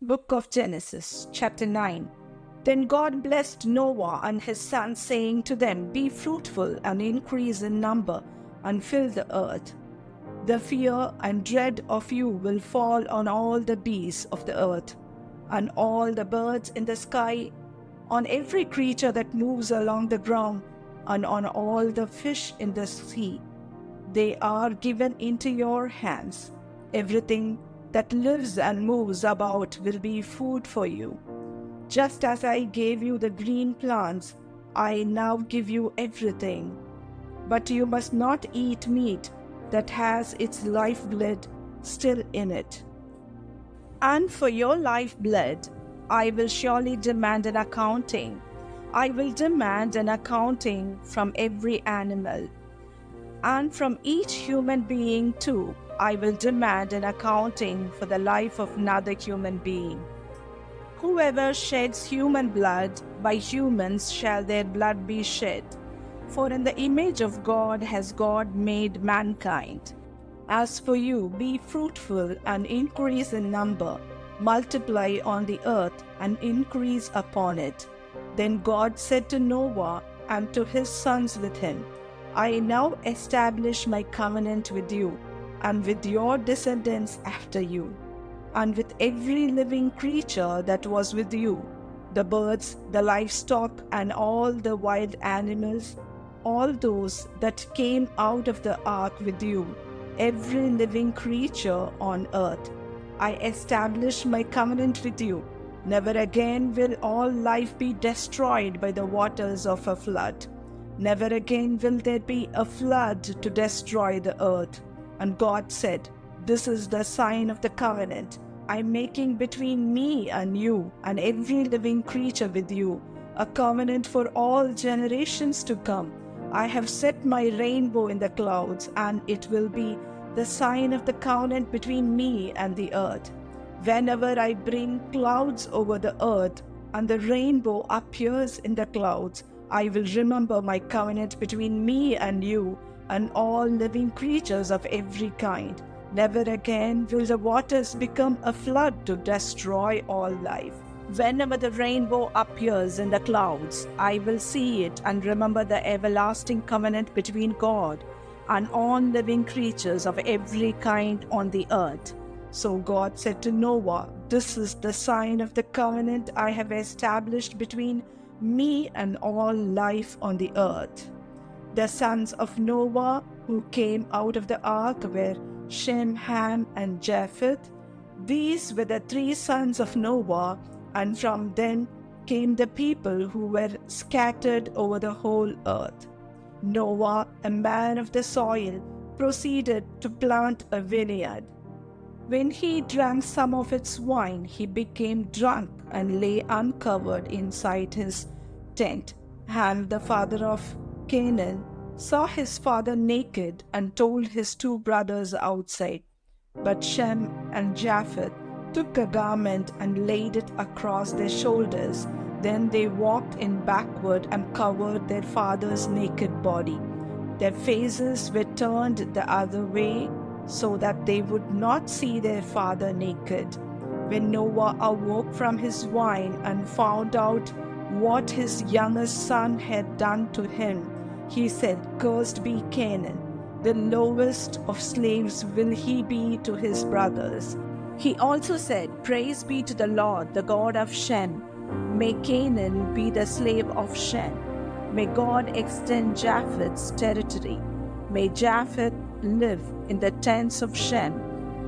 Book of Genesis, chapter 9. Then God blessed Noah and his sons, saying to them, Be fruitful and increase in number, and fill the earth. The fear and dread of you will fall on all the beasts of the earth, and all the birds in the sky, on every creature that moves along the ground, and on all the fish in the sea. They are given into your hands. Everything that lives and moves about will be food for you. Just as I gave you the green plants, I now give you everything. But you must not eat meat that has its lifeblood still in it. And for your lifeblood, I will surely demand an accounting. I will demand an accounting from every animal. And from each human being too, I will demand an accounting for the life of another human being. Whoever sheds human blood, by humans shall their blood be shed. For in the image of God has God made mankind. As for you, be fruitful and increase in number, multiply on the earth and increase upon it. Then God said to Noah and to his sons with him, I now establish my covenant with you, and with your descendants after you, and with every living creature that was with you, the birds, the livestock, and all the wild animals, all those that came out of the ark with you, every living creature on earth. I establish my covenant with you. Never again will all life be destroyed by the waters of a flood. Never again will there be a flood to destroy the earth. And God said, This is the sign of the covenant I am making between me and you and every living creature with you, a covenant for all generations to come. I have set my rainbow in the clouds, and it will be the sign of the covenant between me and the earth. Whenever I bring clouds over the earth and the rainbow appears in the clouds, I will remember my covenant between me and you and all living creatures of every kind. Never again will the waters become a flood to destroy all life. Whenever the rainbow appears in the clouds, I will see it and remember the everlasting covenant between God and all living creatures of every kind on the earth. So God said to Noah, This is the sign of the covenant I have established between me and all life on the earth. The sons of Noah who came out of the ark were Shem, Ham, and Japheth. These were the three sons of Noah, and from them came the people who were scattered over the whole earth. Noah, a man of the soil, proceeded to plant a vineyard. When he drank some of its wine, he became drunk and lay uncovered inside his tent. Ham, the father of Canaan, saw his father naked and told his two brothers outside. But Shem and Japheth took a garment and laid it across their shoulders. Then they walked in backward and covered their father's naked body. Their faces were turned the other way so that they would not see their father naked. When Noah awoke from his wine and found out what his youngest son had done to him, he said, Cursed be Canaan. The lowest of slaves will he be to his brothers. He also said, Praise be to the Lord, the God of Shem. May Canaan be the slave of Shem. May God extend Japheth's territory. May Japheth live in the tents of Shem,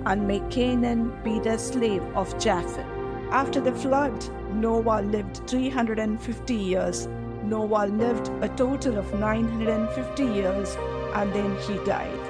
and may Canaan be the slave of Japheth. After the flood, Noah lived 350 years. Noah lived a total of 950 years, and then he died.